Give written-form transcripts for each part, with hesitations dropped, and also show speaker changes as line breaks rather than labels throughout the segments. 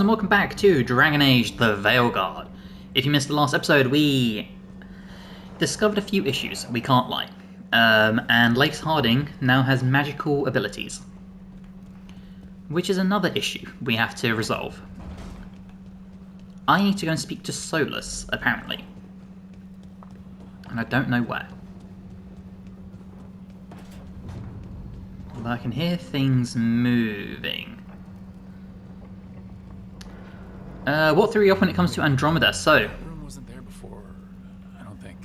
and welcome back to Dragon Age the Veilguard. If you missed the last episode, we discovered a few issues, we can't lie. And Lace Harding now has magical abilities. Which is another issue we have to resolve. I need to go and speak to Solas, apparently. And I don't know where. Although I can hear things moving. What threw you off when it comes to Andromeda? So,
The room wasn't there before, I don't think.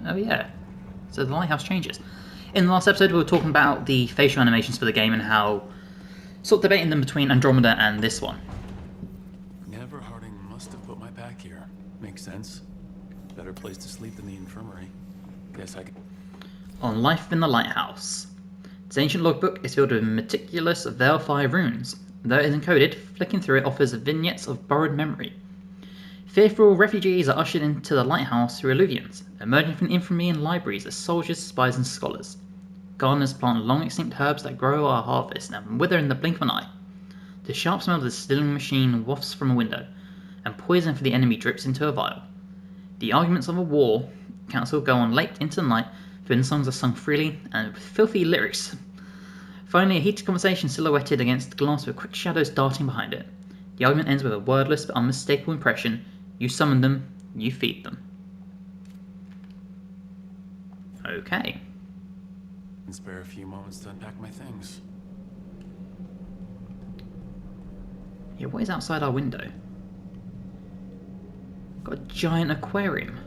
oh yeah. So the lighthouse changes. In the last episode we were talking about the facial animations for the game and how sort of debating them between Andromeda and this one.
Never Harding must have put my pack here. Makes sense. Better place to sleep than the infirmary. Guess I could...
On Life in the Lighthouse. This ancient logbook is filled with meticulous Veilfire runes. Though it is encoded, flicking through it offers vignettes of borrowed memory. Fearful refugees are ushered into the lighthouse through illusions, emerging from infamy and libraries as soldiers, spies, and scholars. Gardeners plant long-extinct herbs that grow our harvest and wither in the blink of an eye. The sharp smell of the distilling machine wafts from a window, and poison for the enemy drips into a vial. The arguments of a war council go on late into the night, when songs are sung freely and with filthy lyrics. Finally, a heated conversation silhouetted against the glass with quick shadows darting behind it. The argument ends with a wordless but unmistakable impression. You summon them, you feed them. Okay.
can spare a few moments to unpack my things.
Yeah, what is outside our window? Got a giant aquarium.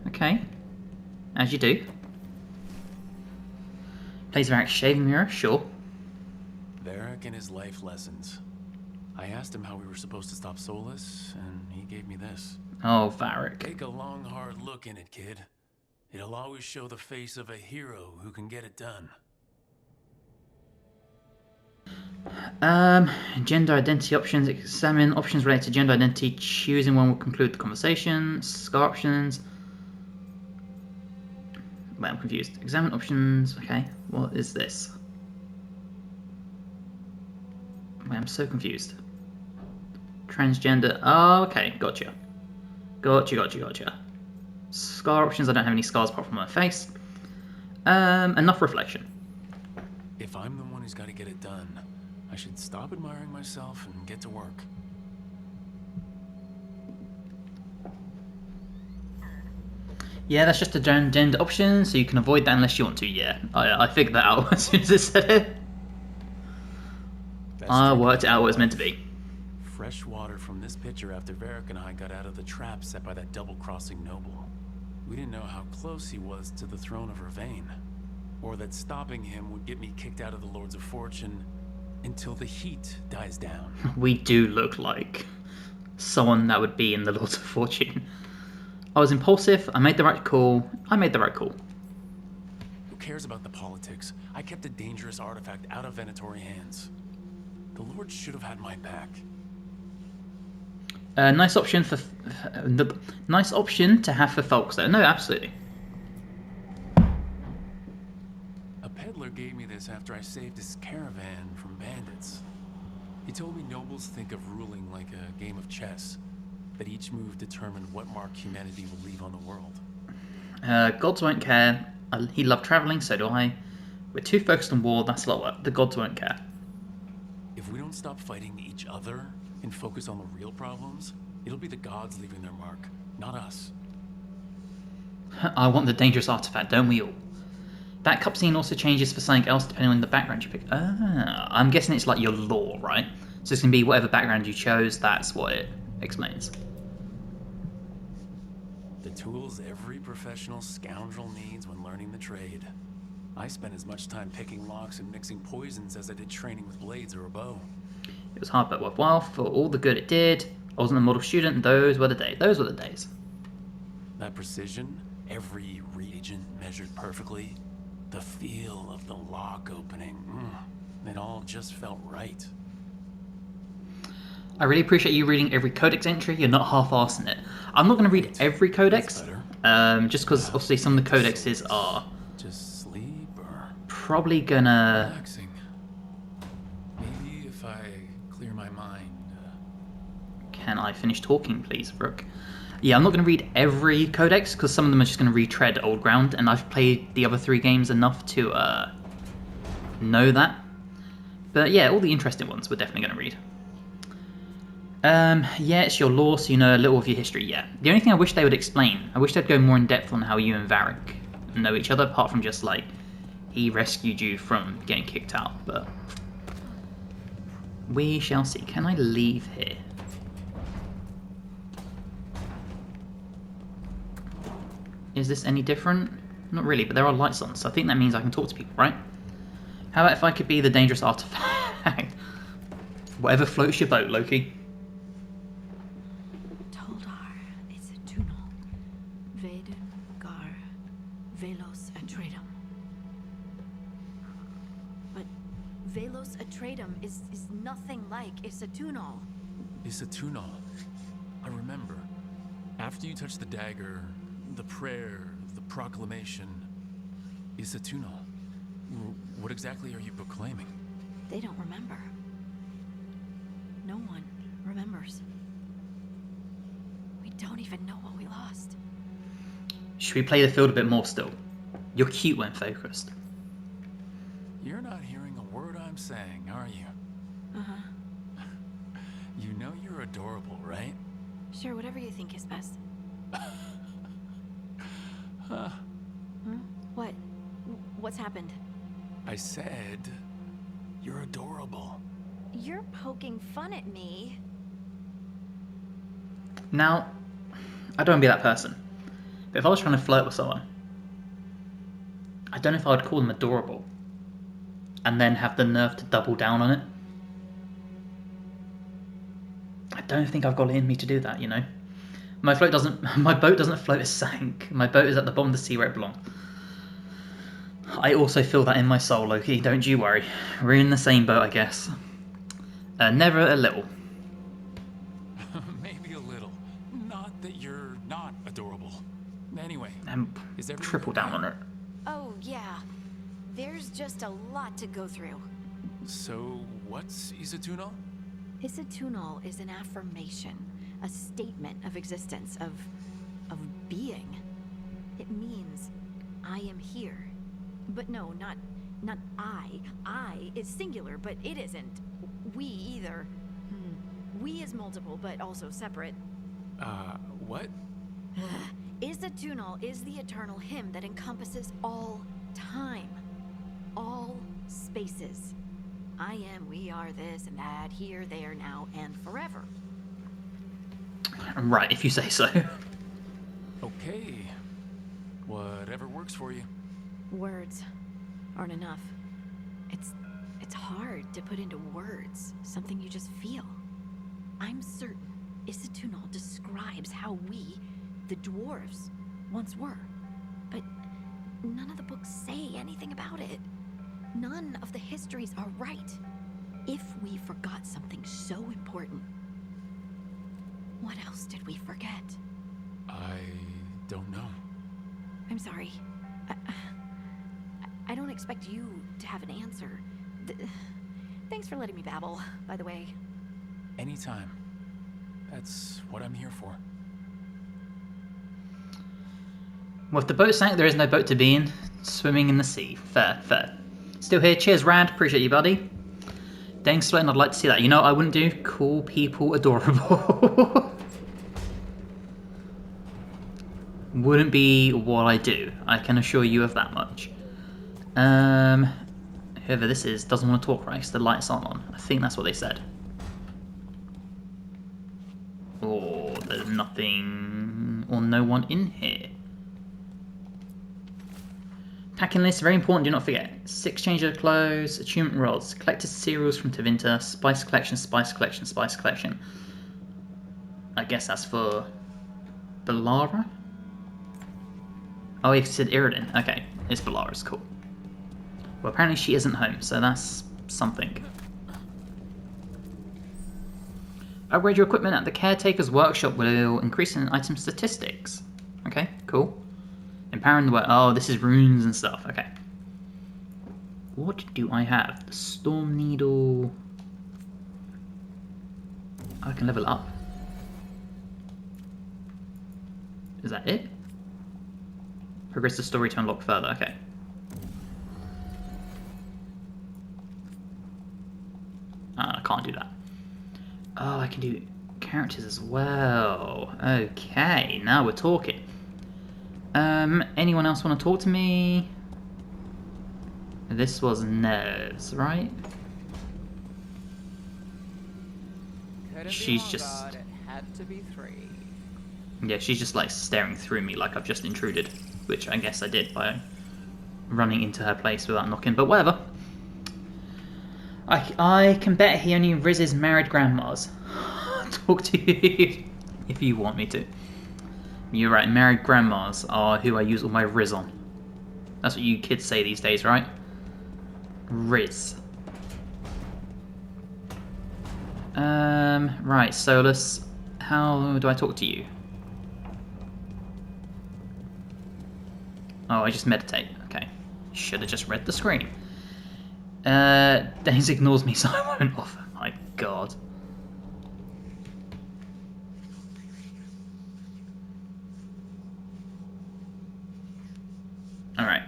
Okay. As you do. Place of Varric's shaving mirror, sure.
Varric and his life lessons. I asked him how we were supposed to stop Solas, and he gave me this.
Oh, Varric.
Take a long, hard look in it, kid. It'll always show the face of a hero who can get it done.
Gender identity options. Examine options related to gender identity. Choosing one will conclude the conversation. Scar options. Wait, I'm confused. Examine options. Okay, what is this? Wait, I'm so confused. Transgender. Oh, okay, gotcha. Gotcha. Scar options. I don't have any scars apart from my face. Enough reflection.
If I'm the one who's got to get it done, I should stop admiring myself and get to work.
Yeah, that's just a gender option, so you can avoid that unless you want to. Yeah, I figured that out as soon as it said it. I worked it out what it was meant to be.
Fresh water from this pitcher after Varric and I got out of the trap set by that double-crossing noble. We didn't know how close he was to the throne of Vervain, or that stopping him would get me kicked out of the Lords of Fortune until the heat dies down.
We do look like someone that would be in the Lords of Fortune. I was impulsive, I made the right call.
Who cares about the politics? I kept a dangerous artifact out of Venatori hands. The Lord should have had my back.
Nice option to have for folks, though. No, absolutely.
A peddler gave me this after I saved his caravan from bandits. He told me nobles think of ruling like a game of chess, that each move determined what mark humanity will leave on the world.
Gods won't care. He loved travelling, so do I. We're too focused on war, that's a lot of work. The gods won't care.
If we don't stop fighting each other and focus on the real problems, it'll be the gods leaving their mark, not us.
I want the dangerous artifact, don't we all? That cutscene also changes for something else depending on the background you pick. I'm guessing it's like your lore, right? So it's going to be whatever background you chose, that's what it explains.
The tools every professional scoundrel needs when learning the trade. I spent as much time picking locks and mixing poisons as I did training with blades or a bow.
It was hard but worthwhile for all the good it did. I wasn't a model student, those were the days.
That precision, every reagent measured perfectly, the feel of the lock opening, it all just felt right.
I really appreciate you reading every codex entry. You're not half-arsing it. I'm not going to read every codex, just because obviously some of the codexes are
just sleep or
probably gonna...
relaxing. Maybe if I clear my mind.
Can I finish talking, please, Rook? Yeah, I'm not going to read every codex, because some of them are just going to retread old ground, and I've played the other 3 games enough to know that. But yeah, all the interesting ones we're definitely going to read. Yeah, it's your lore, so you know a little of your history, yeah. The only thing I wish they would explain, I wish they'd go more in depth on how you and Varric know each other, apart from just like, he rescued you from getting kicked out, but we shall see. Can I leave here? Is this any different? Not really, but there are lights on, so I think that means I can talk to people, right? How about if I could be the dangerous artifact? Whatever floats your boat, Loki.
Toldar, it's a tunnel. Veilguard, Velos Atreitum. But Velos Atreitum is nothing like Isatunal.
Isatunal. I remember. After you touched the dagger, the prayer, the proclamation, Isatunal. What exactly are you proclaiming?
They don't remember. No one remembers. We don't even know what we lost.
Should we play the field a bit more still? You're cute when focused.
You're not hearing a word I'm saying, are you?
Uh-huh.
You know you're adorable, right?
Sure, whatever you think is best.
Huh?
What? What's happened?
I said, you're adorable.
You're poking fun at me.
Now, I don't want to be that person, but if I was trying to flirt with someone, I don't know if I would call them adorable, and then have the nerve to double down on it. I don't think I've got it in me to do that, you know? My boat doesn't float, it's sank. My boat is at the bottom of the sea where it belongs. I also feel that in my soul, Loki, don't you worry. We're in the same boat, I guess. Never a little.
Maybe a little. Not that you're not adorable. Anyway, is everything
Triple down on it.
Oh, yeah. There's just a lot to go through.
So, what's Isatunal?
Isatunal is an affirmation, a statement of existence, of being. It means I am here. But no, not I. I is singular, but it isn't. We either. We is multiple, but also separate.
What?
Isatunal is the eternal hymn that encompasses all time. All spaces. I am, we are, this and that, here, there, now, and forever.
Right, if you say so.
Okay. Whatever works for you.
Words aren't enough. It's hard to put into words something you just feel. I'm certain Isatunal describes how we, the dwarves, once were. But none of the books say anything about it. None of the histories are right. If we forgot something so important, what else did we forget?
I don't know.
I'm sorry. I don't expect you to have an answer. Thanks for letting me babble, by the way.
Anytime. That's what I'm here for.
Well, if the boat sank, there is no boat to be in. Swimming in the sea. Fair, fair. Still here. Cheers, Rand. Appreciate you, buddy. Dang sweating, I'd like to see that. You know what I wouldn't do? Call people adorable. Wouldn't be what I do. I can assure you of that much. Whoever this is doesn't want to talk, right? 'Cause the lights aren't on. I think that's what they said. Or there's nothing or no one in here. Packing list, very important, do not forget. 6 change of clothes, achievement rods, collected cereals from Tevinter, spice collection, spice collection, spice collection. I guess that's for Balara? Oh, he said Iridin. Okay, it's Balara's, cool. Well, apparently she isn't home, so that's something. Upgrade your equipment at the Caretaker's workshop will increase in item statistics. Okay, cool. Empowering the work. Oh, this is runes and stuff. Okay. What do I have? The Storm Needle. I can level up. Is that it? Progress the story to unlock further. Okay. I can't do that. Oh, I can do characters as well. Okay, now we're talking. Anyone else want to talk to me? This was Nerves, right? She's just...
God, it had to be 3.
Yeah, she's just like staring through me like I've just intruded, which I guess I did by running into her place without knocking, but whatever. I can bet he only rizzes married grandmas. Talk to you if you want me to. You're right, married grandmas are who I use all my riz on. That's what you kids say these days, right? Riz. Right, Solas, how do I talk to you? Oh, I just meditate. Okay. Should have just read the screen. Daisy ignores me, so I won't offer. My god. Alright.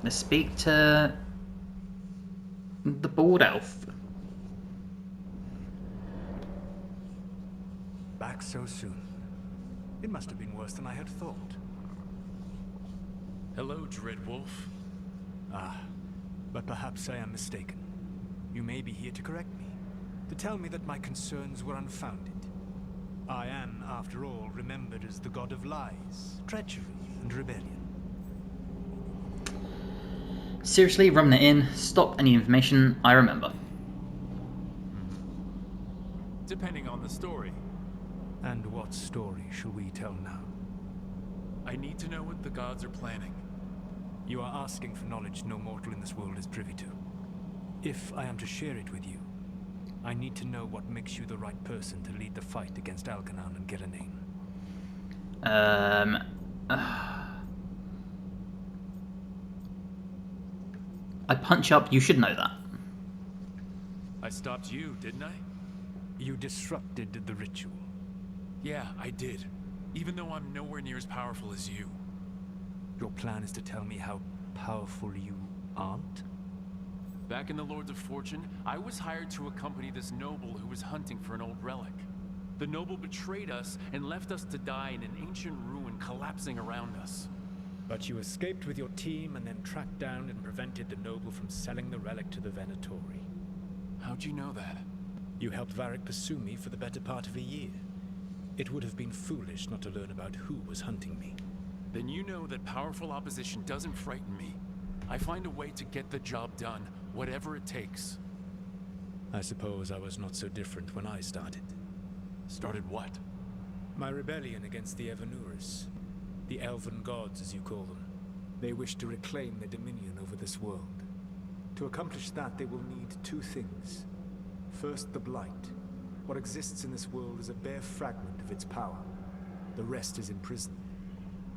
Let's speak to the bald elf.
Back so soon. It must have been worse than I had thought.
Hello, Dreadwolf.
Ah, but perhaps I am mistaken. You may be here to correct me, to tell me that my concerns were unfounded. I am, after all, remembered as the god of lies, treachery, and rebellion.
Seriously, rubbing it in. Stop any information I remember.
Depending on the story.
And what story shall we tell now?
I need to know what the gods are planning.
You are asking for knowledge no mortal in this world is privy to. If I am to share it with you, I need to know what makes you the right person to lead the fight against Algernon and Gillenane.
I punch up, you should know that.
I stopped you, didn't I?
You disrupted the ritual.
Yeah, I did. Even though I'm nowhere near as powerful as you.
Your plan is to tell me how powerful you aren't?
Back in the Lords of Fortune, I was hired to accompany this noble who was hunting for an old relic. The noble betrayed us and left us to die in an ancient ruin collapsing around us.
But you escaped with your team and then tracked down and prevented the noble from selling the relic to the Venatori.
How'd you know that?
You helped Varric pursue me for the better part of a year. It would have been foolish not to learn about who was hunting me.
Then you know that powerful opposition doesn't frighten me. I find a way to get the job done, whatever it takes.
I suppose I was not so different when I started.
Started what?
My rebellion against the Evanuris. The elven gods, as you call them. They wish to reclaim their dominion over this world. To accomplish that, they will need 2 things. First, the Blight. What exists in this world is a bare fragment of its power. The rest is imprisoned.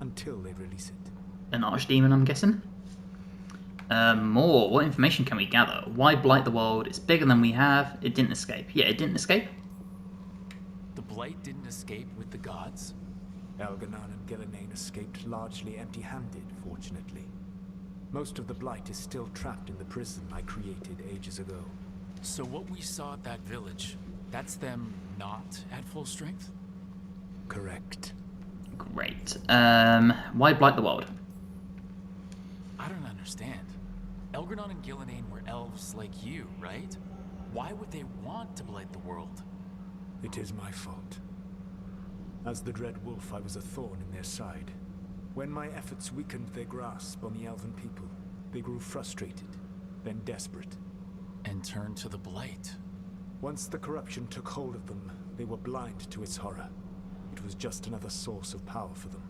Until they release it.
An archdemon, I'm guessing? More. What information can we gather? Why blight the world? It's bigger than we have. It didn't escape. Yeah, it didn't escape.
The Blight didn't escape with the gods?
Algernon and Gillenane escaped largely empty-handed, fortunately. Most of the Blight is still trapped in the prison I created ages ago.
So what we saw at that village, that's them not at full strength?
Correct.
Great. Why blight the world?
I don't understand. Algernon and Gillenane were elves like you, right? Why would they want to blight the world?
It is my fault. As the Dread Wolf, I was a thorn in their side. When my efforts weakened their grasp on the elven people, they grew frustrated, then desperate.
And turned to the Blight.
Once the corruption took hold of them, they were blind to its horror. It was just another source of power for them.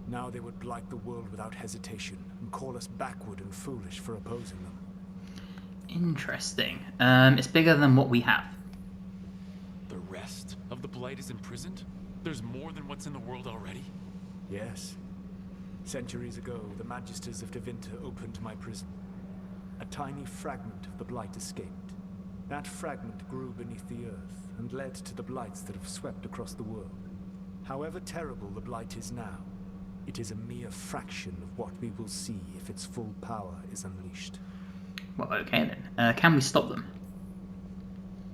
Now they would blight the world without hesitation and call us backward and foolish for opposing them.
Interesting. It's bigger than what we have.
The rest of the Blight is imprisoned? There's more than what's in the world already?
Yes. Centuries ago, the Magisters of Tevinter opened my prison. A tiny fragment of the Blight escaped. That fragment grew beneath the earth and led to the Blights that have swept across the world. However terrible the Blight is now, it is a mere fraction of what we will see if its full power is unleashed.
Well, okay then. Can we stop them?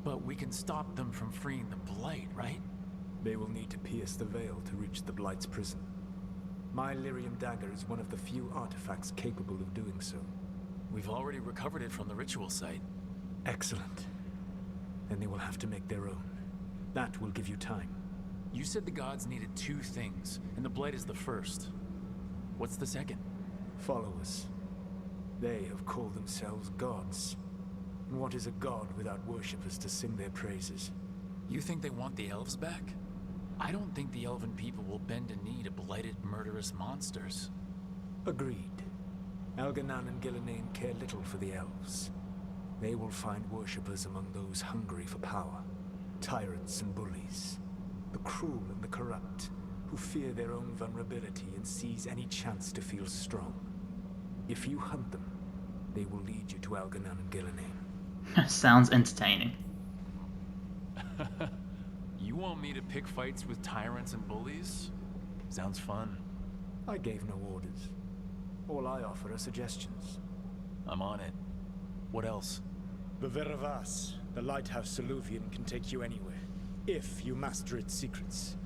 But we can stop them from freeing the Blight, right?
They will need to pierce the veil to reach the Blight's prison. My Lyrium dagger is one of the few artifacts capable of doing so.
We've already recovered it from the ritual site.
Excellent. Then they will have to make their own. That will give you time.
You said the gods needed 2 things, and the Blight is the first. What's the second?
Followers. They have called themselves gods. And what is a god without worshippers to sing their praises?
You think they want the elves back? I don't think the elven people will bend a knee to blighted, murderous monsters.
Agreed. Elganan and Gillenane care little for the elves. They will find worshippers among those hungry for power. Tyrants and bullies. The cruel and the corrupt, who fear their own vulnerability and seize any chance to feel strong. If you hunt them, they will lead you to Elganan and Gillenane.
Sounds entertaining.
You want me to pick fights with tyrants and bullies? Sounds fun.
I gave no orders. All I offer are suggestions.
I'm on it. What else?
The Veravas, the lighthouse Soluvian, can take you anywhere, if you master its secrets.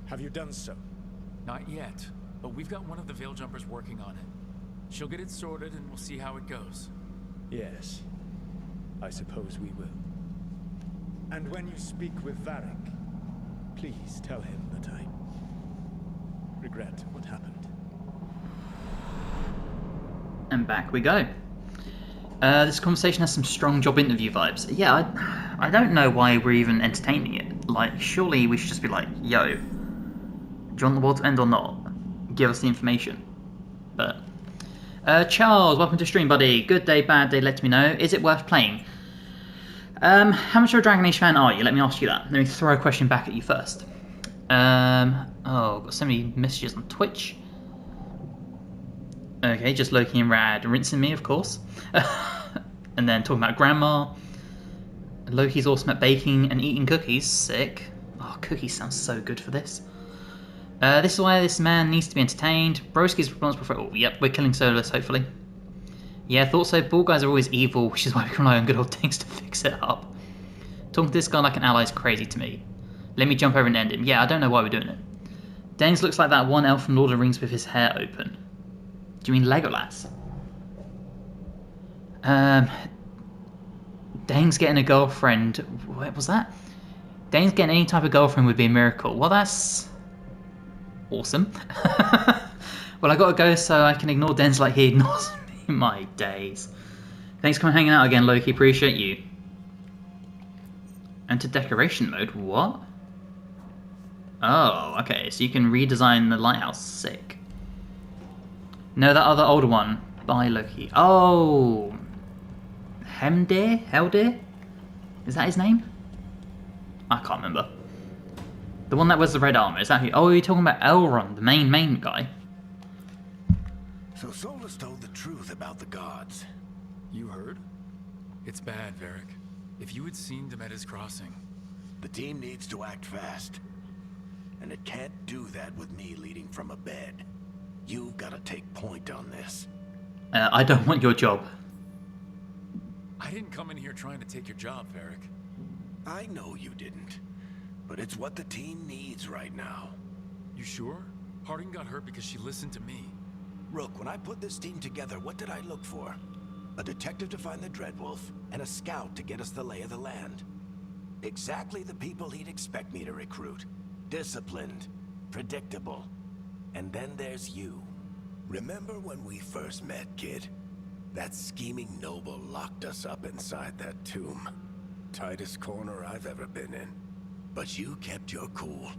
Have you done so?
Not yet, but we've got one of the Veil Jumpers working on it. She'll get it sorted and we'll see how it goes.
Yes. I suppose we will. And when you speak with Varric, please tell him that I regret what happened.
And back we go. This conversation has some strong job interview vibes. Yeah, I don't know why we're even entertaining it. Like, surely we should just be like, yo, do you want the world to end or not? Give us the information. But, Charles, welcome to stream, buddy. Good day, bad day, let me know. Is it worth playing? How much of a Dragon Age fan are you? Let me ask you that. Let me throw a question back at you first. Got so many messages on Twitch. Okay, just Loki and Rad rinsing me, of course. And then talking about grandma. Loki's awesome at baking and eating cookies. Sick. Oh, cookies sounds so good for this. This is why this man needs to be entertained. Broski's responsible for... Oh, yep, we're killing Solas, hopefully. Yeah, thought so. Ball guys are always evil, which is why we can rely on good old things to fix it up. Talking to this guy like an ally is crazy to me. Let me jump over and end him. Yeah, I don't know why we're doing it. Danes looks like that one elf from Lord of the Rings with his hair open. Do you mean Legolas? Dane's getting a girlfriend. What was that? Dane's getting any type of girlfriend would be a miracle. Well, that's awesome. Well, I gotta go so I can ignore Dane's like he ignores me. My days. Thanks for hanging out again, Loki. Appreciate you. Enter decoration mode. What? Oh, okay. So you can redesign the lighthouse. Sick. No, that other older one. Bye, Loki. Oh, Heldir? Is that his name? I can't remember. The one that wears the red armor. Is that who? Oh, you're talking about Elrond, the main guy.
So Solas told the truth about the gods.
You heard? It's bad, Varric. If you had seen them at his crossing.
The team needs to act fast. And it can't do that with me leading from a bed. You've got to take point on this.
I don't want your job.
I didn't come in here trying to take your job, Varric.
I know you didn't. But it's what the team needs right now.
You sure? Harding got hurt because she listened to me.
Rook, when I put this team together, what did I look for? A detective to find the Dreadwolf, and a scout to get us the lay of the land. Exactly the people he'd expect me to recruit. Disciplined, predictable. And then there's you. Remember when we first met, kid? That scheming noble locked us up inside that tomb. Tightest corner I've ever been in. But you kept your cool.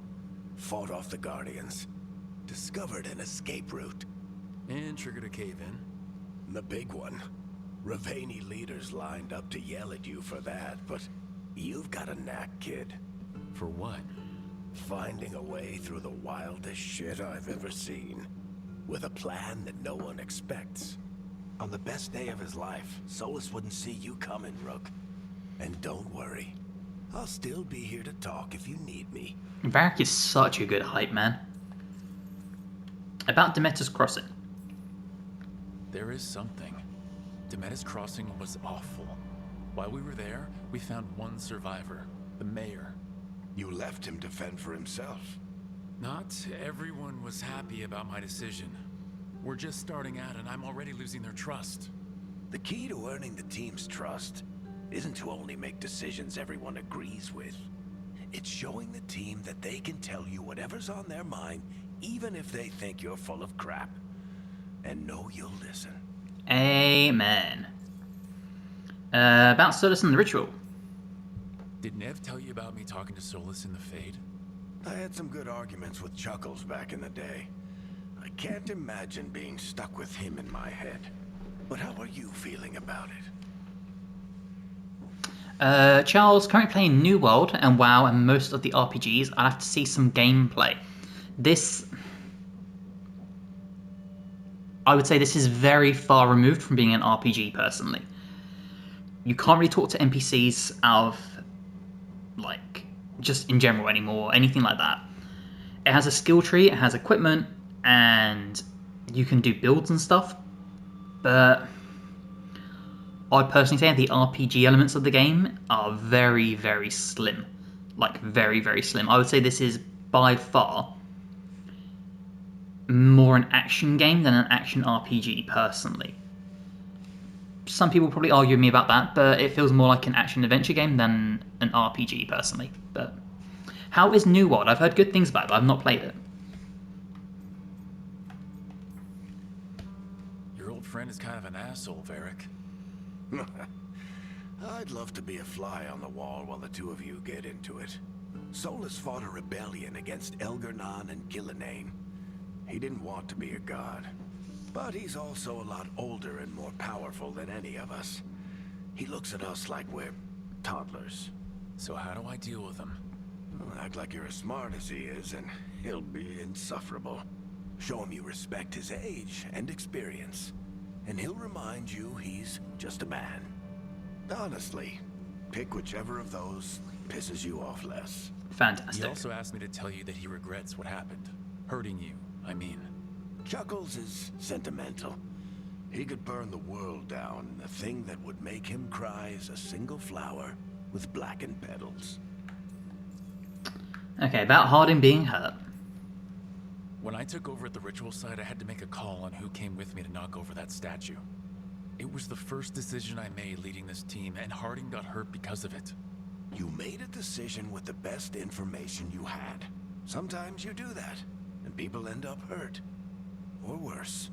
Fought off the Guardians. Discovered an escape route.
And triggered a cave-in.
The big one. Ravani leaders lined up to yell at you for that, but you've got a knack, kid.
For what?
Finding a way through the wildest shit I've ever seen. With a plan that no one expects. On the best day of his life, Solas wouldn't see you coming, Rook. And don't worry. I'll still be here to talk if you need me.
Varric is such a good hype man. About Demeter's Crossing.
There is something. Demeter's Crossing was awful. While we were there, we found one survivor, the mayor.
You left him to fend for himself.
Not everyone was happy about my decision. We're just starting out and I'm already losing their trust.
The key to earning the team's trust isn't to only make decisions everyone agrees with. It's showing the team that they can tell you whatever's on their mind, even if they think you're full of crap. And know you'll listen.
Amen. About Solas and the ritual.
Did Nev tell you about me talking to Solas in the Fade?
I had some good arguments with Chuckles back in the day. I can't imagine being stuck with him in my head. But how are you feeling about it?
Charles, currently playing New World and WoW and most of the RPGs. I'll have to see some gameplay. I would say this is very far removed from being an RPG, personally. You can't really talk to NPCs out of, like, just in general anymore, anything like that. It has a skill tree, it has equipment, and you can do builds and stuff, but I'd personally say the RPG elements of the game are very, very slim. Like, very, very slim. I would say this is by far more an action game than an action RPG, personally. Some people probably argue with me about that, but it feels more like an action-adventure game than an RPG, personally. But how is New World? I've heard good things about it, but I've not played it.
Your old friend is kind of an asshole, Varric.
I'd love to be a fly on the wall while the two of you get into it. Solas fought a rebellion against Elgar'nan and Gillenane. He didn't want to be a god. But he's also a lot older and more powerful than any of us. He looks at us like we're toddlers.
So how do I deal with him?
Well, act like you're as smart as he is, and he'll be insufferable. Show him you respect his age and experience, and he'll remind you he's just a man. Honestly, pick whichever of those pisses you off less.
Fantastic.
He also asked me to tell you that he regrets what happened. Hurting you, I mean.
Chuckles is sentimental. He could burn the world down, and the thing that would make him cry is a single flower with blackened petals.
Okay, about Harding being hurt.
When I took over at the ritual site, I had to make a call on who came with me to knock over that statue. It was the first decision I made leading this team, and Harding got hurt because of it.
You made a decision with the best information you had. Sometimes you do that, and people end up hurt. Or worse.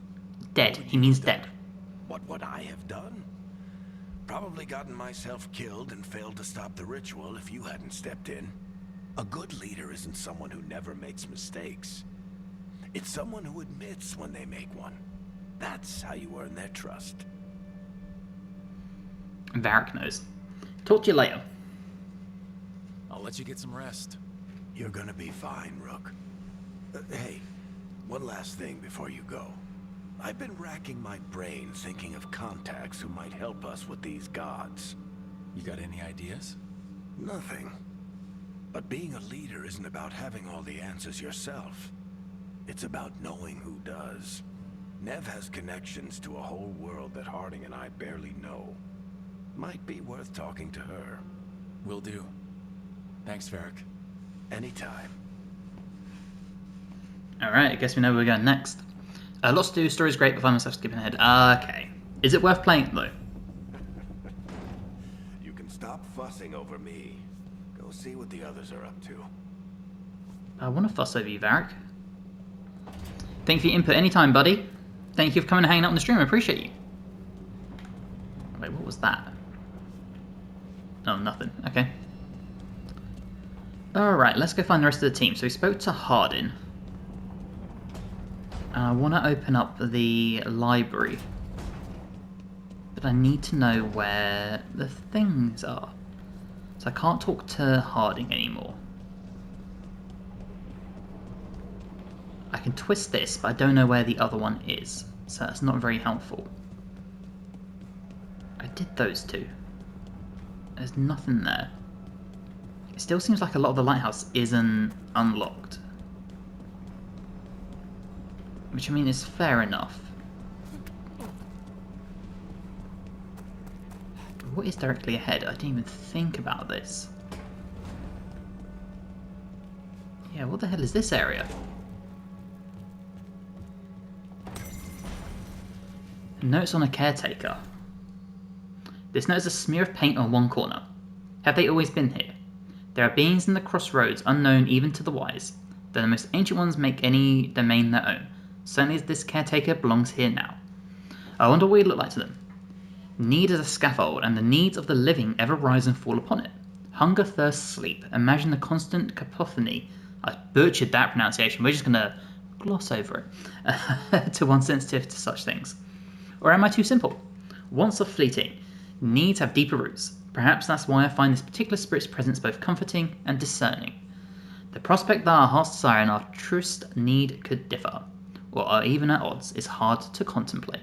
Dead. He means dead.
What would I have done? Probably gotten myself killed and failed to stop the ritual if you hadn't stepped in. A good leader isn't someone who never makes mistakes. It's someone who admits when they make one. That's how you earn their trust.
Varric knows. Talk to you later.
I'll let you get some rest.
You're gonna be fine, Rook. Hey, one last thing before you go. I've been racking my brain thinking of contacts who might help us with these gods.
You got any ideas?
Nothing. But being a leader isn't about having all the answers yourself. It's about knowing who does. Nev has connections to a whole world that Harding and I barely know. Might be worth talking to her.
Will do. Thanks, Varric.
Anytime.
Alright, I guess we know where we're going next. Lots to do, story's great, but find myself skipping ahead. Okay. Is it worth playing, though?
You can stop fussing over me. Go see what the others are up to.
I want to fuss over you, Varric. Thank you for your input anytime, buddy. Thank you for coming and hanging out on the stream, I appreciate you. Wait, what was that? Oh, nothing. Okay. Alright, let's go find the rest of the team. So we spoke to Harding. I want to open up the library. But I need to know where the things are. So I can't talk to Harding anymore. I can twist this, but I don't know where the other one is. So that's not very helpful. I did those two. There's nothing there. still seems like a lot of the lighthouse isn't unlocked. Which, I mean, is fair enough. What is directly ahead? I didn't even think about this. Yeah, what the hell is this area? Notes on a caretaker. This note is a smear of paint on one corner. Have they always been here? There are beings in the Crossroads unknown even to the wise, though the most ancient ones make any domain their own. Certainly this caretaker belongs here now. I wonder what he look like to them. Need is a scaffold, and the needs of the living ever rise and fall upon it. Hunger, thirst, sleep. Imagine the constant cacophony. I butchered that pronunciation. We're just going to gloss over it to one sensitive to such things. Or am I too simple? Wants are fleeting. Needs have deeper roots. Perhaps that's why I find this particular spirit's presence both comforting and discerning. The prospect that our heart's desire and our truest need could differ, or are even at odds, is hard to contemplate.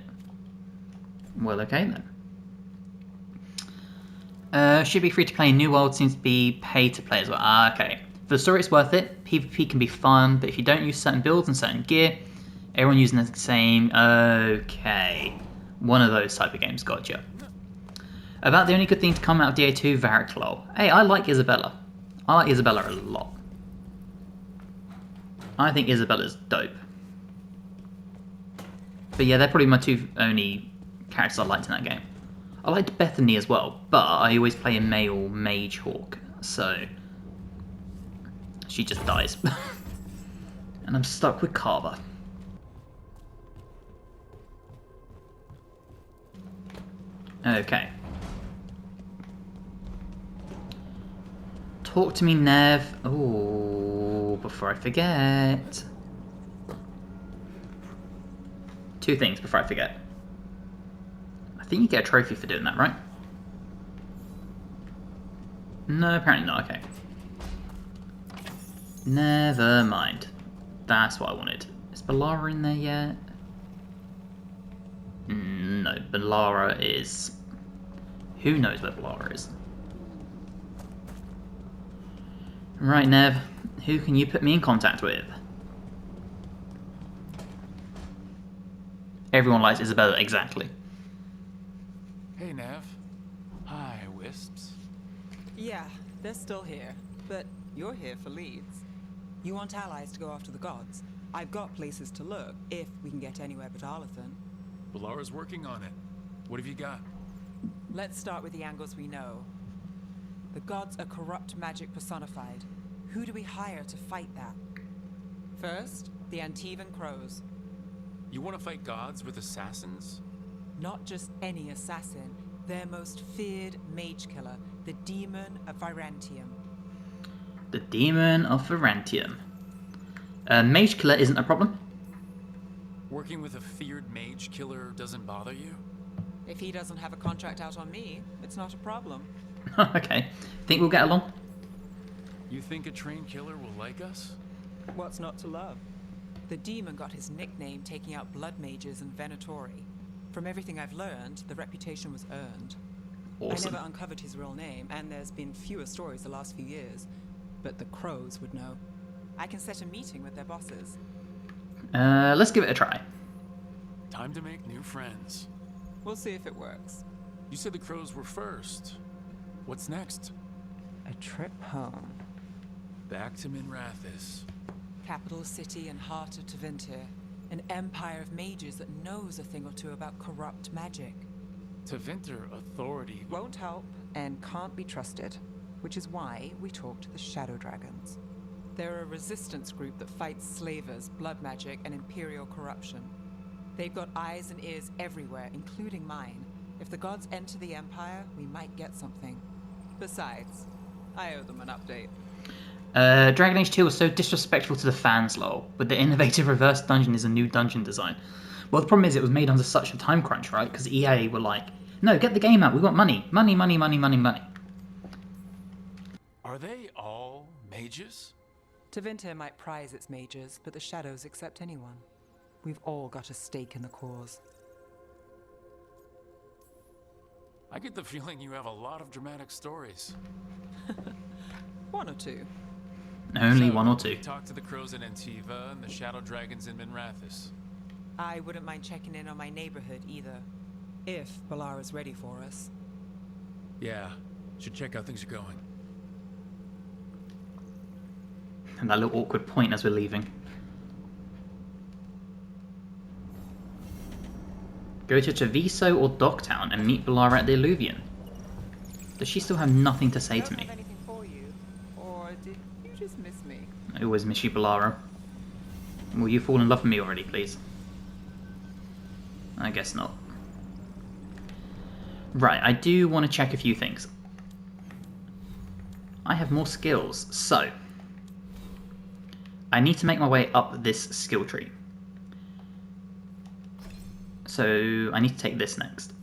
Well, okay then. Should be free to play. New World seems to be pay to play as well. Okay. For the story, it's worth it. PvP can be fun, but if you don't use certain builds and certain gear, everyone using the same. Okay. One of those type of games, gotcha. About the only good thing to come out of DA2, Varric lol. Hey, I like Isabella. I like Isabella a lot. I think Isabella's dope. But yeah, they're probably my two only characters I liked in that game. I liked Bethany as well, but I always play a male mage hawk, so she just dies. And I'm stuck with Carver. Okay. Talk to me, Nev. Oh, before I forget. Two things before I forget. I think you get a trophy for doing that, right? No, apparently not. Okay. Never mind. That's what I wanted. Is Balara in there yet? No, Balara is... Who knows where Balara is? Right, Nev. Who can you put me in contact with? Everyone likes Isabella, exactly.
Hey, Nev. Hi, Wisps.
Yeah, they're still here, but you're here for leads. You want allies to go after the gods. I've got places to look, if we can get anywhere but Arlathan.
Balara's working on it. What have you got?
Let's start with the angles we know. The gods are corrupt magic personified. Who do we hire to fight that? First, the Antivan Crows.
You want to fight gods with assassins?
Not just any assassin, their most feared mage killer, the Demon of Virantium.
The Demon of Virantium. Mage killer isn't a problem.
Working with a feared mage killer doesn't bother you?
If he doesn't have a contract out on me, it's not a problem.
Okay. Think we'll get along?
You think a trained killer will like us?
What's not to love? The demon got his nickname taking out blood mages and Venatori. From everything I've learned, the reputation was earned.
Awesome.
I never uncovered his real name, and there's been fewer stories the last few years. But the Crows would know. I can set a meeting with their bosses.
Let's give it a try.
Time to make new friends.
We'll see if it works.
You said the Crows were first. What's next?
A trip home.
Back to Minrathis.
Capital city and heart of Tevinter. An empire of mages that knows a thing or two about corrupt magic.
Tevinter authority.
Won't help and can't be trusted. Which is why we talk to the Shadow Dragons. They're a resistance group that fights slavers, blood magic, and imperial corruption. They've got eyes and ears everywhere, including mine. If the gods enter the Empire, we might get something. Besides, I owe them an update.
Dragon Age 2 was so disrespectful to the fans, lol. But the innovative reverse dungeon is a new dungeon design. Well, the problem is it was made under such a time crunch, right? Because EA were like, no, get the game out. We want money. Money, money, money, money, money.
Are they all mages?
Tevinter might prize its mages, but the Shadows accept anyone. We've all got a stake in the cause.
I get the feeling you have a lot of dramatic stories.
1 or 2.
Only
So,
1 or
we
2.
talked to the crows in Antiva and the shadow dragons in Minrathis.
I wouldn't mind checking in on my neighborhood either, if Balara's ready for us.
Yeah, should check how things are going.
And that little awkward point as we're leaving. Go to Treviso or Docktown and meet Valara at the Alluvion. Does she still have nothing to say to me?
Have anything for you, or did you just miss me?
I always miss you, Valara. Will you fall in love with me already, please? I guess not. Right, I do want to check a few things. I have more skills, so I need to make my way up this skill tree. So I need to take this next.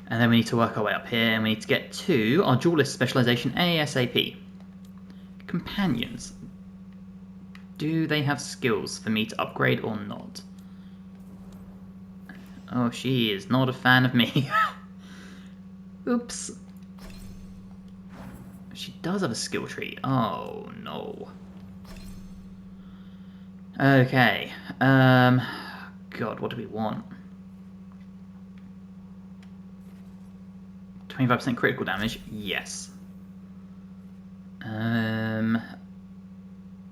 And then we need to work our way up here, and we need to get to our duelist specialization ASAP. Companions. Do they have skills for me to upgrade or not? Oh, she is not a fan of me. Oops. She does have a skill tree. Oh, no. Okay. God, what do we want? 25% critical damage? Yes.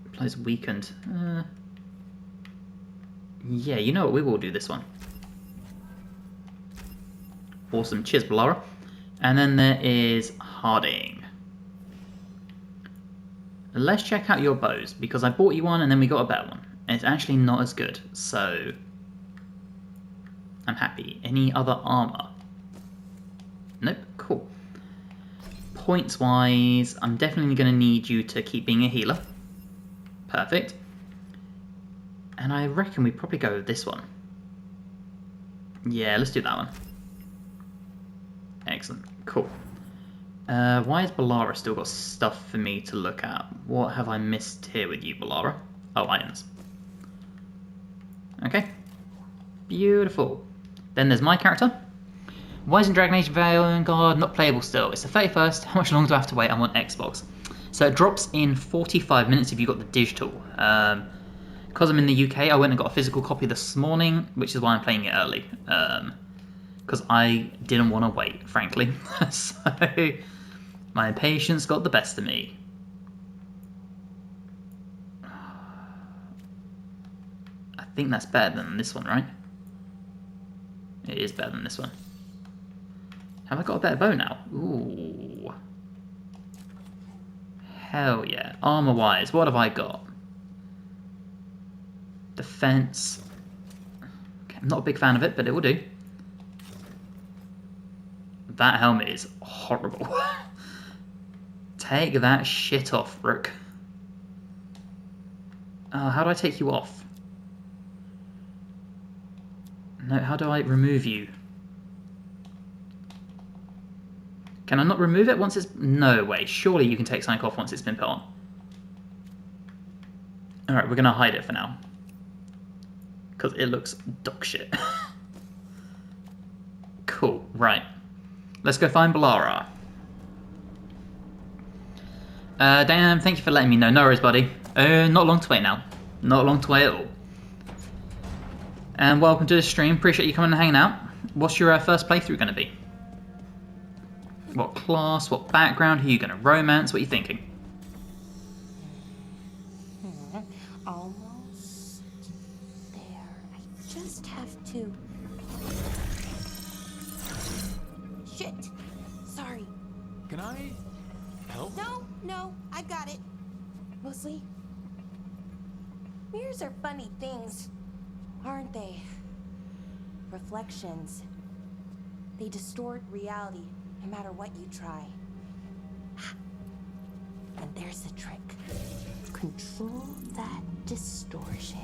Applies weakened. Yeah, you know what? We will do this one. Awesome. Cheers, Valara. And then there is Harding. Let's check out your bows, because I bought you one and then we got a better one. And it's actually not as good, so I'm happy. Any other armor? Nope, cool. Points-wise, I'm definitely going to need you to keep being a healer. Perfect. And I reckon we probably go with this one. Yeah, let's do that one. Excellent, cool. Why has Valara still got stuff for me to look at? What have I missed here with you, Valara? Oh, items. Okay. Beautiful. Then there's my character. Why isn't Dragon Age Veilguard not playable still? It's the 31st. How much longer do I have to wait? I'm on Xbox. So it drops in 45 minutes if you got the digital. Because I'm in the UK, I went and got a physical copy this morning, which is why I'm playing it early. Because I didn't want to wait, frankly. So my impatience got the best of me. I think that's better than this one, right? It is better than this one. Have I got a better bow now? Ooh. Hell yeah. Armor-wise, what have I got? Defense. Okay, I'm not a big fan of it, but it will do. That helmet is horrible. Take that shit off, Rook. How do I take you off? No, how do I remove you? Can I not remove it once it's... No way. Surely you can take something off once it's been put on. Alright, we're going to hide it for now. Because it looks dog shit. Cool, right. Let's go find Valara. Dan, thank you for letting me know. No worries, buddy. Not long to wait now. Not long to wait at all. And welcome to the stream. Appreciate you coming and hanging out. What's your first playthrough going to be? What class? What background? Who are you going to romance? What are you thinking?
Almost there. I just have to... Shit! Sorry.
Can I help?
No, I've got it. Mostly, mirrors are funny things, aren't they? Reflections. They distort reality, no matter what you try. And there's the trick. Control that distortion.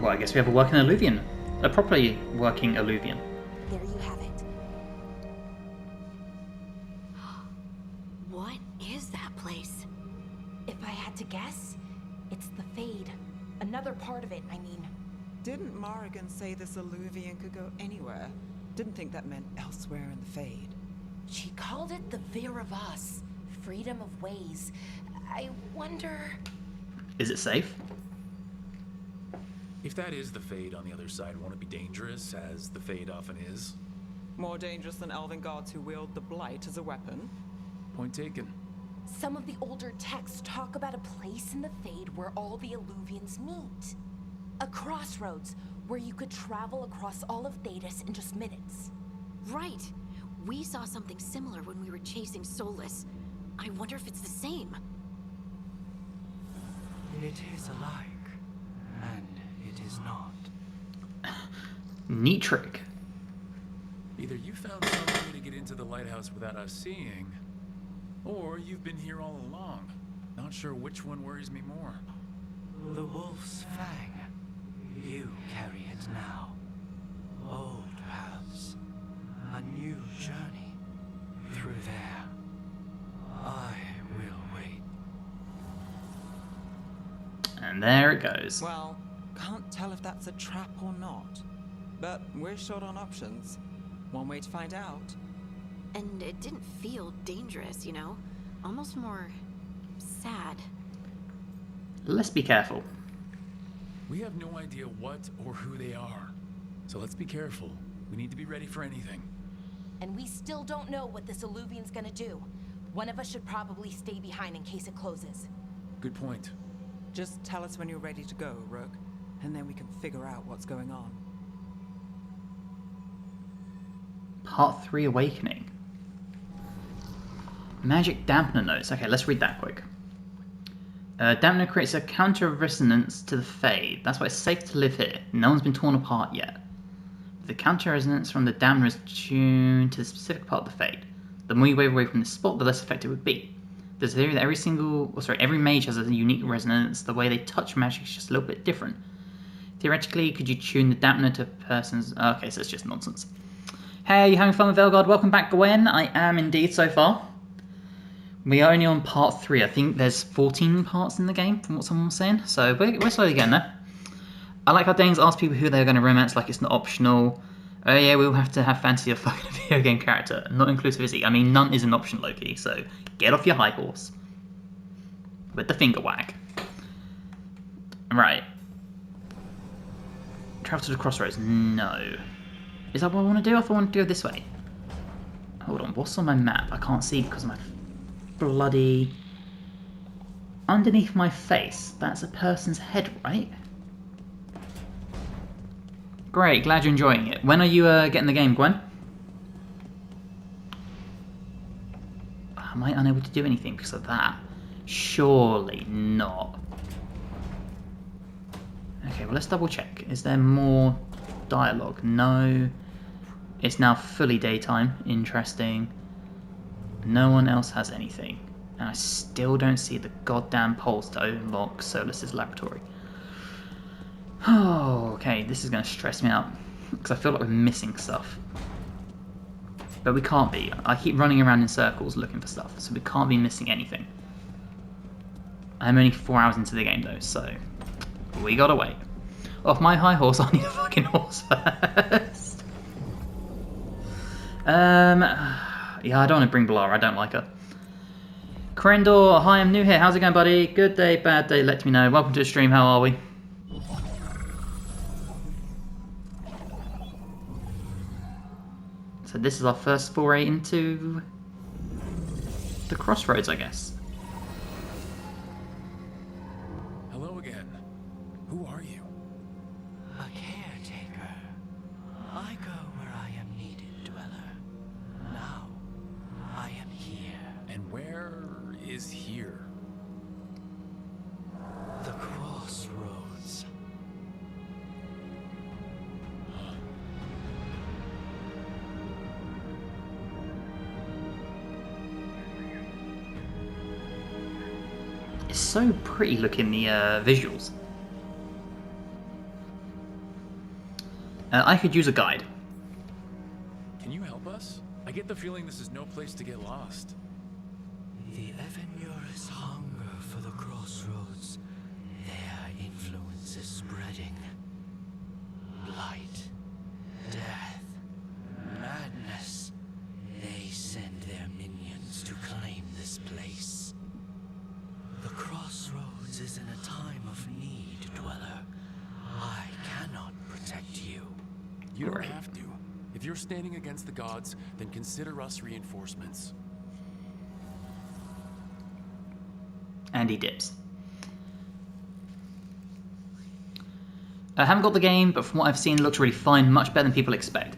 Well, I guess we have a working alluvion. A properly working alluvion.
There you have it.
What is that place?
If I had to guess, it's the Fade. Another part of it, I mean.
Didn't Morrigan say this Illuvian could go anywhere? Didn't think that meant elsewhere in the Fade.
She called it the Veer of Us, freedom of ways. I wonder...
Is it safe?
If that is the Fade on the other side, won't it be dangerous, as the Fade often is?
More dangerous than elven gods who wield the Blight as a weapon?
Point taken.
Some of the older texts talk about a place in the Fade where all the Illuvians meet. A crossroads where you could travel across all of Thedas in just minutes.
Right. We saw something similar when we were chasing Solas. I wonder if it's the same.
It is alike, and it is not.
Neat trick.
Either you found some way to get into the lighthouse without us seeing, or you've been here all along. Not sure which one worries me more.
The wolf's fang. You carry it now. Old paths. A new journey. Through there. I will wait.
And there it goes.
Well, can't tell if that's a trap or not. But we're short on options. One way to find out.
And it didn't feel dangerous, you know? Almost more... sad.
Let's be careful.
We have no idea what or who they are. So let's be careful. We need to be ready for anything.
And we still don't know what this Illuvian's gonna do. One of us should probably stay behind in case it closes.
Good point.
Just tell us when you're ready to go, Rook, and then we can figure out what's going on.
Part 3 Awakening. Magic dampener notes. Okay, let's read that quick. Dampener creates a counter-resonance to the Fade. That's why it's safe to live here. No one's been torn apart yet. The counter-resonance from the dampener is tuned to the specific part of the Fade. The more you wave away from this spot, the less effective it would be. There's a theory that every mage has a unique resonance. The way they touch magic is just a little bit different. Theoretically, could you tune the dampener to person's... Okay, so it's just nonsense. Hey, you having fun with Veilguard? Welcome back, Gwen. I am indeed so far. We are only on part 3. I think there's 14 parts in the game, from what someone was saying. So we're slowly getting there. I like how Danes ask people who they're going to romance like it's not optional. Oh yeah, we'll have to have fancy a fucking video game character. Not inclusive, is he? I mean, none is an option, Loki, so get off your high horse. With the finger wag. Right. Travel to the Crossroads. No. Is that what I want to do? I thought I wanted to go this way. Hold on, what's on my map? I can't see because of my bloody... Underneath my face, that's a person's head, right? Great, glad you're enjoying it. When are you getting the game, Gwen? Am I unable to do anything because of that? Surely not. Okay, well let's double check. Is there more dialogue? No. It's now fully daytime. Interesting. No one else has anything. And I still don't see the goddamn pulse to unlock Solas' laboratory. Oh, okay, this is going to stress me out. Because I feel like we're missing stuff. But we can't be. I keep running around in circles looking for stuff. So we can't be missing anything. I'm only 4 hours into the game though, so... we gotta wait. Off my high horse, I need a fucking horse first. Yeah, I don't want to bring Blara, I don't like her. Crendor, hi, I'm new here. How's it going, buddy? Good day, bad day, let me know. Welcome to the stream, how are we? So this is our first foray into the Crossroads, I guess.
Hello again. Who are you?
A caretaker. I go where I am needed, dweller. Now, I am here.
And where is here?
The Crossroads.
It's so pretty looking, the visuals. I could use a guide.
Can you help us? I get the feeling this is no place to get lost.
The Evanurus hunger for the Crossroads. Their influence is spreading. blight, death, madness. They send their minions to claim this place. The Crossroads is in a time of need, Dweller. I cannot protect you.
You don't have to. If you're standing against the gods, then consider us reinforcements.
And he dips. I haven't got the game, but from what I've seen, it looks really fine, much better than people expect.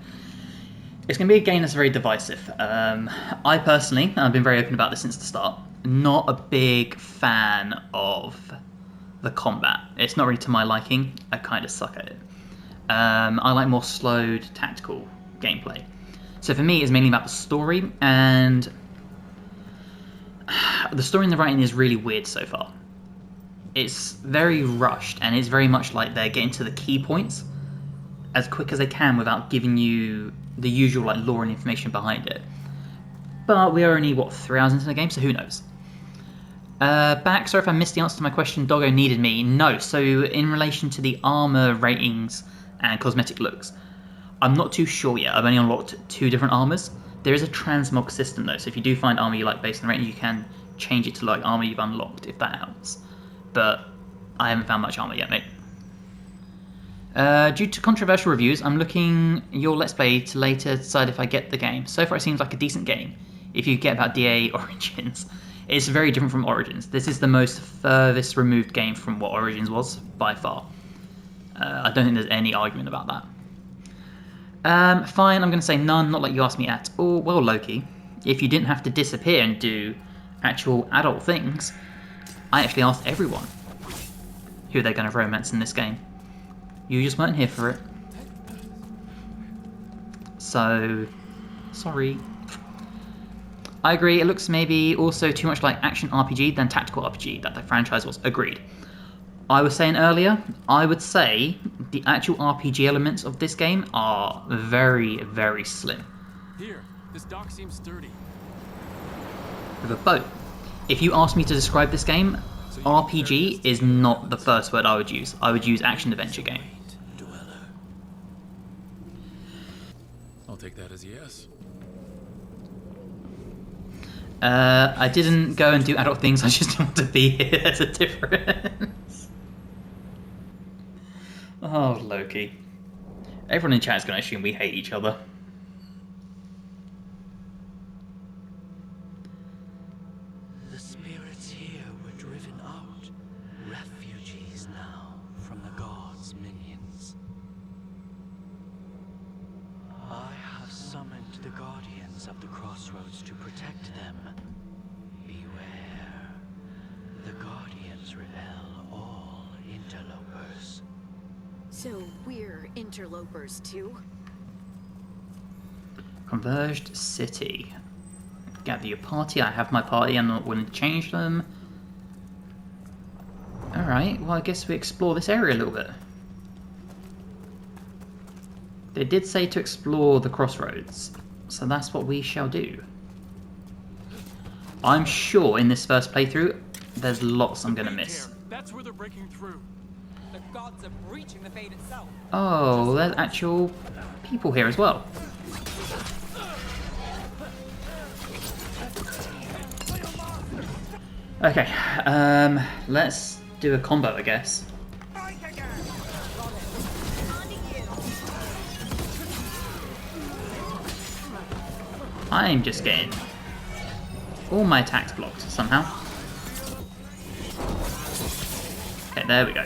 It's going to be a game that's very divisive. I personally, and I've been very open about this since the start, not a big fan of the combat. It's not really to my liking. I kind of suck at it. I like more slowed, tactical gameplay. So for me, it's mainly about the story, and the story and the writing is really weird so far. It's very rushed, and it's very much like they're getting to the key points as quick as they can without giving you the usual like lore and information behind it. But we are only, what, 3 hours into the game, so who knows? Back, sorry if I missed the answer to my question. Doggo needed me. No, so in relation to the armor ratings and cosmetic looks, I'm not too sure yet. I've only unlocked 2 different armors. There is a transmog system though, so if you do find armor you like based on the rating, you can change it to like armor you've unlocked, if that helps. But I haven't found much armor yet, mate. Due to controversial reviews, I'm looking your Let's Play to later decide if I get the game. So far it seems like a decent game, if you get about DA Origins. It's very different from Origins. This is the most furthest removed game from what Origins was, by far. I don't think there's any argument about that. Fine, I'm going to say none, not like you asked me at all. Well, Loki, if you didn't have to disappear and do actual adult things, I actually asked everyone who they're going to romance in this game. You just weren't here for it. So, sorry. I agree, it looks maybe also too much like action RPG than tactical RPG that the franchise was. Agreed. I was saying earlier, I would say the actual RPG elements of this game are very, very slim.
Here, this dock seems sturdy.
With a boat. If you ask me to describe this game, RPG is not the first word I would use. I would use action-adventure game.
I'll take that as a yes.
I didn't go and do adult things, I just didn't want to be here. There's a difference. Oh, Loki. Everyone in chat is going to assume we hate each other.
The spirits here were driven out, refugees now from the gods' minions. I have summoned the guardians of the Crossroads to protect them. Beware. The guardians repel all interlopers.
So we're interlopers too?
Converged City. Gather your party. I have my party. I'm not willing to change them. Alright, well I guess we explore this area a little bit. They did say to explore the Crossroads, so that's what we shall do. I'm sure in this first playthrough, there's lots I'm going to miss.
That's where they're breaking through.
The gods are breaching the Fade itself.
Oh, there's actual people here as well. Okay, let's do a combo, I guess. I'm just getting all my attacks blocked somehow. Okay, there we go.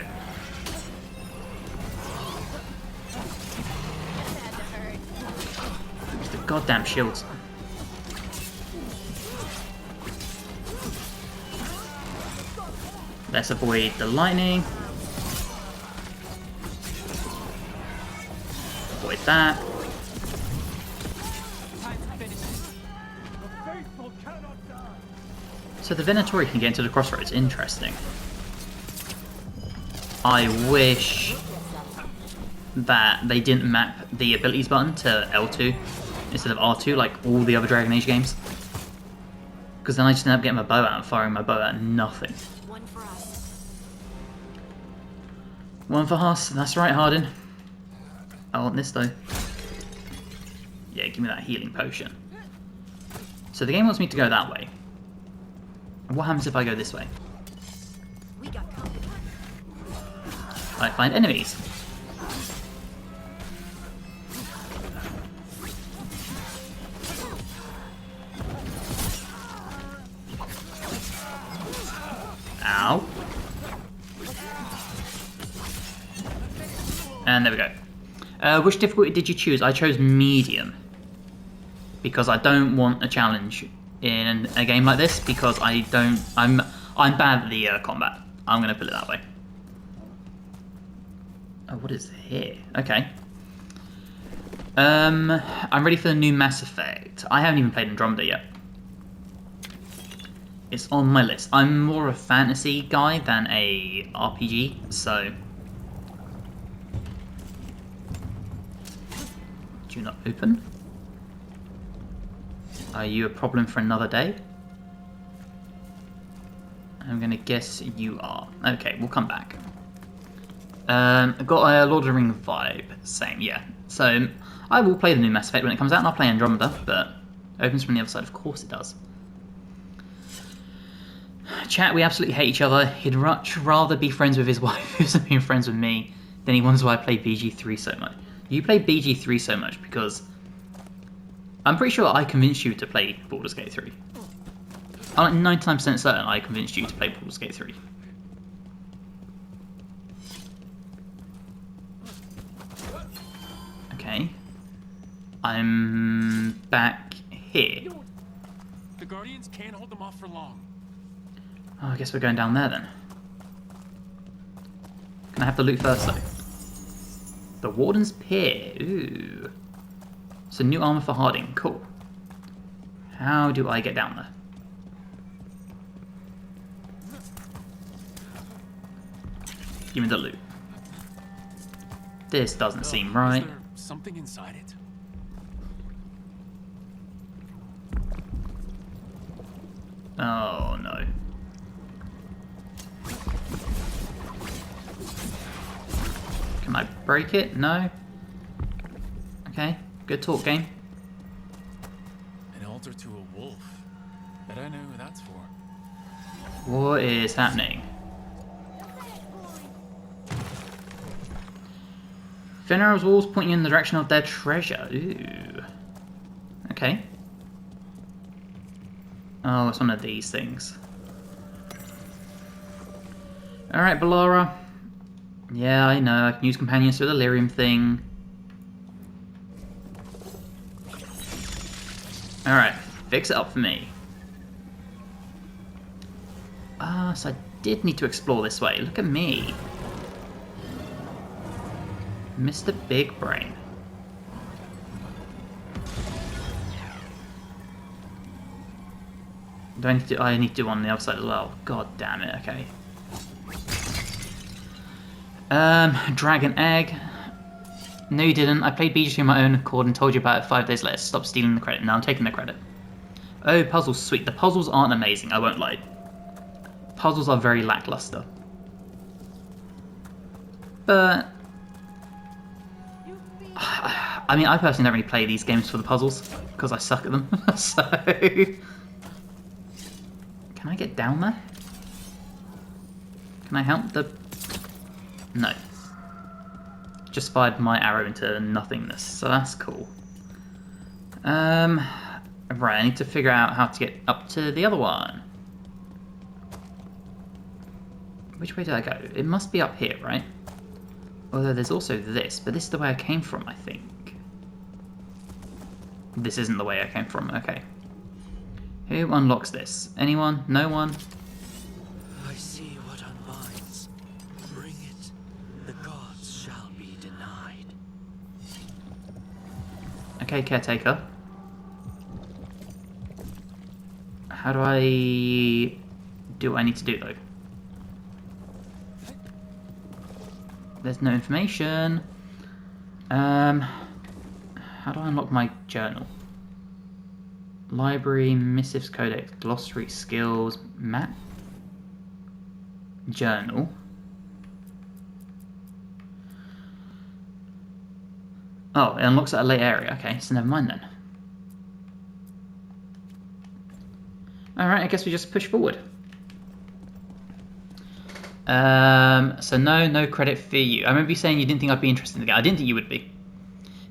It's the goddamn shields. Let's avoid the lightning. Avoid that. So the Venatori can get into the Crossroads. Interesting. I wish that they didn't map the abilities button to L2 instead of R2 like all the other Dragon Age games. Because then I just end up getting my bow out and firing my bow at nothing.
One for us.
One for us. That's right, Hardin. I want this though. Yeah, give me that healing potion. So the game wants me to go that way. What happens if I go this way?
We got company.
I find enemies. Ow. And there we go. Which difficulty did you choose? I chose medium. Because I don't want a challenge in a game like this, because I'm bad at the combat. I'm going to put it that way. Oh, what is here? Okay. I'm ready for the new Mass Effect. I haven't even played Andromeda yet. It's on my list. I'm more a fantasy guy than a RPG, so... Do not open. Are you a problem for another day? I'm gonna guess you are. Okay, we'll come back. I've got a Lord of the Rings vibe. Same, yeah. So, I will play the new Mass Effect when it comes out, and I'll play Andromeda, but opens from the other side, of course it does. Chat, we absolutely hate each other. He'd much rather be friends with his wife who's been friends with me than he wonders why I play BG3 so much. You play BG3 so much because I'm pretty sure I convinced you to play Baldur's Gate 3. I'm like 99% certain I convinced you to play Baldur's Gate 3. Okay. I'm back here.
The Guardians can't hold them off for long.
Oh, I guess we're going down there then. Can I have the loot first though? The Warden's Pier. Ooh. So new armor for Harding. Cool. How do I get down there? Give me the loot. This doesn't seem right.
Is there something inside it?
Oh no. Can I break it? No? Okay, good talk, game.
An altar to a wolf. Bet I know who that's for.
What is happening? Fenrir's walls point you in the direction of their treasure. Ooh. Okay. Oh, it's one of these things. Alright, Bellara. Yeah, I know, I can use companions for the lyrium thing. Alright, fix it up for me. Ah, so I did need to explore this way. Look at me. Mr. Big Brain. Do I need to? I need to do one on the other side as well. God damn it. Okay. Dragon Egg. No, you didn't. I played BG on my own accord and told you about it 5 days later. Stop stealing the credit. Now I'm taking the credit. Oh, puzzles, sweet. The puzzles aren't amazing. I won't lie. Puzzles are very lackluster. But I mean, I personally don't really play these games for the puzzles because I suck at them. So, can I get down there? Can I help the? No. Just fired my arrow into nothingness, so that's cool. Right, I need to figure out how to get up to the other one. Which way did I go? It must be up here, right? Although there's also this, but this is the way I came from, I think. This isn't the way I came from, okay. Who unlocks this? Anyone? No one?
I see what unbinds. Bring it. The gods shall be denied.
Okay, Caretaker. How do I do what I need to do, though? There's no information. How do I unlock my journal? Library, missives, codex, glossary, skills, map, journal. Oh, it unlocks at a later area. Okay, so never mind then. Alright, I guess we just push forward. So no credit for you. I remember you saying you didn't think I'd be interested in the game. I didn't think you would be.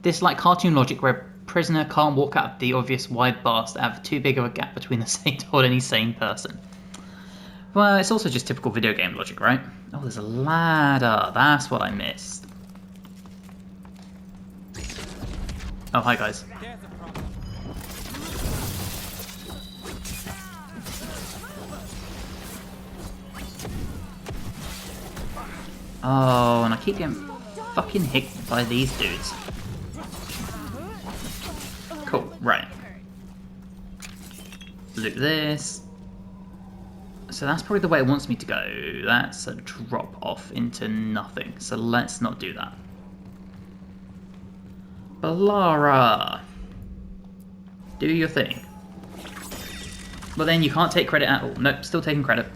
This like cartoon logic where a prisoner can't walk out of the obvious wide bars that have too big of a gap between the sane or any sane person. Well, it's also just typical video game logic, right? Oh, there's a ladder. That's what I missed. Oh, hi guys. Oh, and I keep getting fucking hit by these dudes. Cool, right. Loot this. So that's probably the way it wants me to go. That's a drop off into nothing. So let's not do that. Balara. Do your thing. But then you can't take credit at all. Nope, still taking credit.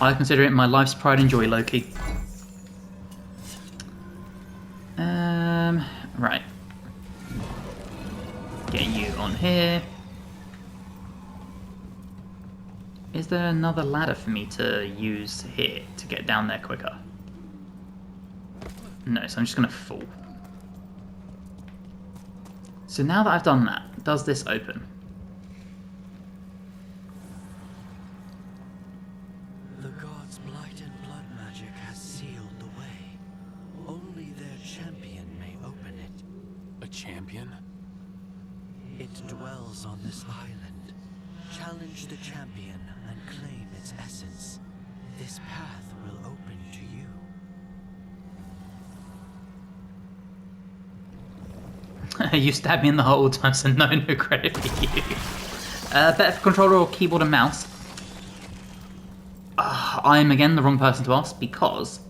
I consider it my life's pride and joy, Loki. Right. Get you on here. Is there another ladder for me to use here to get down there quicker? No, so I'm just gonna fall. So now that I've done that, does this open?
The gods' blight and blood magic has sealed the way. Only their champion may open it.
A champion?
It dwells on this island. Challenge the champion and claim its essence. This path will open to you.
You stabbed me in the heart all the time, so no credit for you. Better for controller or keyboard and mouse? I'm again the wrong person to ask because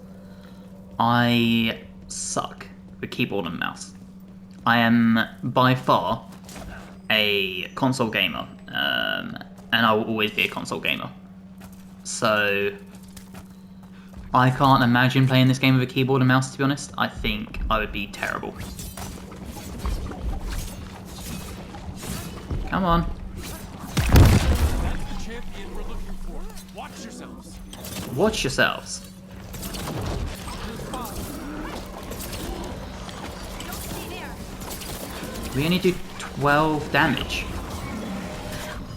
I suck with keyboard and mouse. I am by far a console gamer, and I will always be a console gamer. So I can't imagine playing this game with a keyboard and mouse, to be honest. I think I would be terrible. Come on.
That's the champion we're looking for. Watch yourselves.
Watch yourselves. We only do 12 damage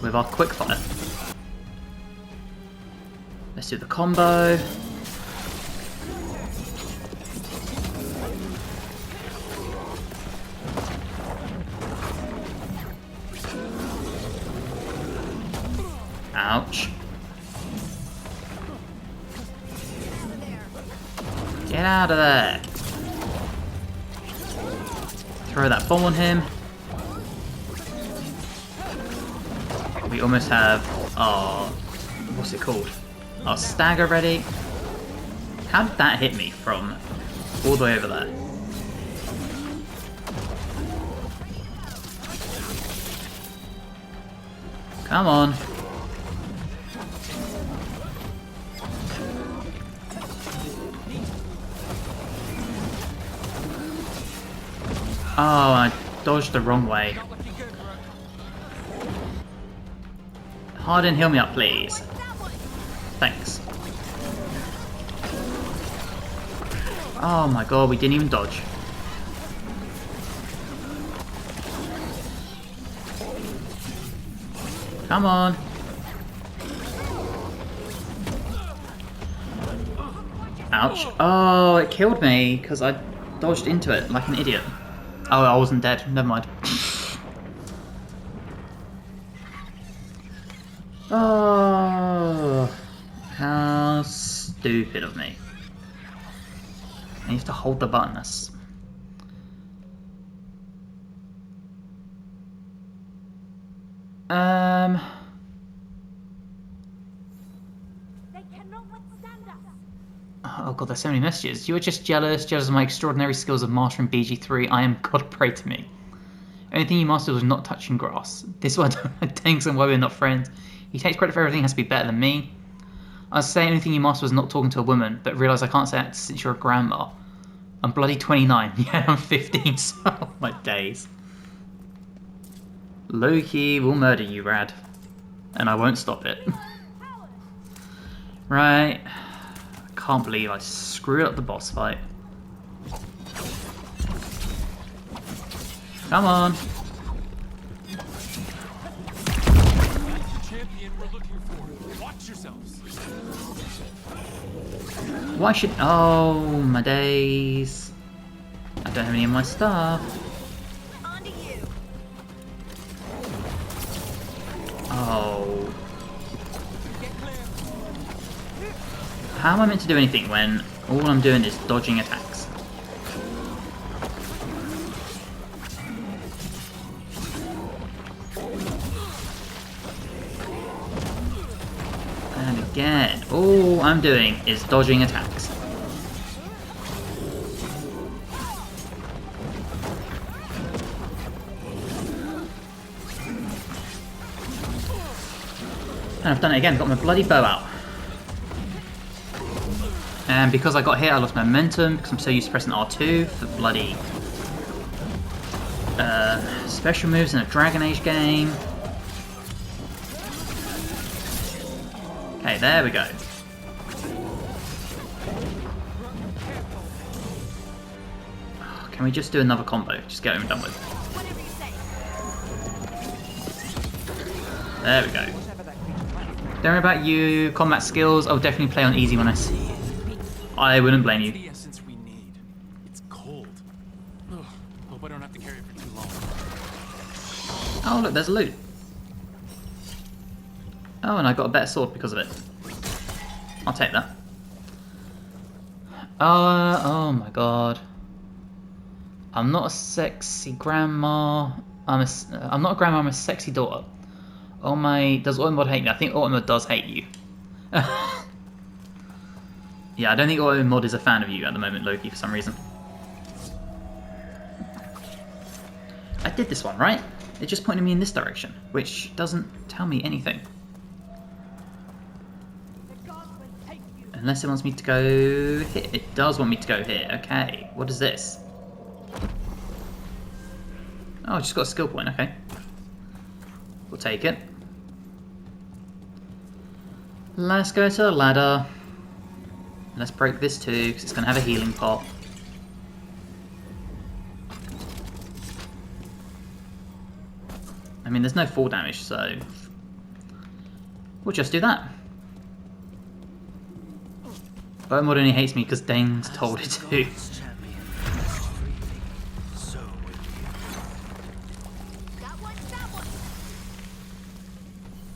with our quickfire. Let's do the combo. Ouch. Get out of there. Throw that bomb on him. We almost have our, what's it called? Our stagger ready. How did that hit me from all the way over there? Come on. Oh, I dodged the wrong way. Harden, heal me up, please. Thanks. Oh my god, we didn't even dodge. Come on. Ouch. Oh, it killed me because I dodged into it like an idiot. Oh, I wasn't dead. Never mind. Oh, how stupid of me. I have to hold the button. That's... Oh god, there's so many messages. You are just jealous of my extraordinary skills of mastering BG3. I am God, pray to me. Only thing you mastered was not touching grass. This is why I don't and why we're not friends. He takes credit for everything, has to be better than me. I was saying only thing you mastered was not talking to a woman, but realised I can't say that since you're a grandma. I'm bloody 29. Yeah, I'm 15. So, oh my days. Loki will murder you, Rad. And I won't stop it. Right. I can't believe I screwed up the boss fight. Come on.
That's the champion we're looking for. Watch yourselves.
Why should... Oh, my days. I don't have any of my stuff.
On to you.
Oh. How am I meant to do anything when all I'm doing is dodging attacks? And again, all I'm doing is dodging attacks. And I've done it again, got my bloody bow out. And because I got hit, I lost my momentum because I'm so used to pressing R2 for bloody special moves in a Dragon Age game. Okay, there we go. Oh, can we just do another combo? Just get it done with.
Whatever you say.
There we go. Don't worry about you. Combat skills, I'll definitely play on easy when I see it. I wouldn't blame you.
The essence we need. It's cold. Ugh, hope I don't have to carry it for too long.
Oh look, there's loot. Oh, and I got a better sword because of it. I'll take that. Oh my god. I'm not a sexy grandma. I'm not a grandma, I'm a sexy daughter. Oh my, does Automod hate me? I think Automod does hate you. Yeah, I don't think Automod is a fan of you at the moment, Loki, for some reason. I did this one, right? It just pointed me in this direction, which doesn't tell me anything. Unless it wants me to go here. It does want me to go here. Okay, what is this? Oh, I just got a skill point, okay. We'll take it. Let's go to the ladder. Let's break this too, because it's going to have a healing pot. I mean, there's no fall damage, so we'll just do that. Automod only hates me because Dane's told it to.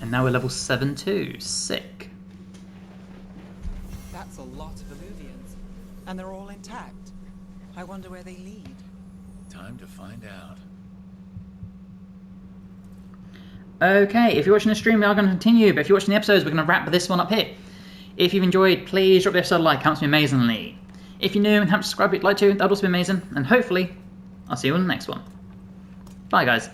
And now we're level 7 too. Sick.
That's a lot of Illuvians. And they're all intact. I wonder where they lead.
Time to find out.
Okay, if you're watching the stream, we are going to continue, but if you're watching the episodes, we're going to wrap this one up here. If you've enjoyed, please drop the episode a like, helps me amazingly. If you're new and haven't subscribed, if you'd like to, that would also be amazing. And hopefully, I'll see you on the next one. Bye, guys.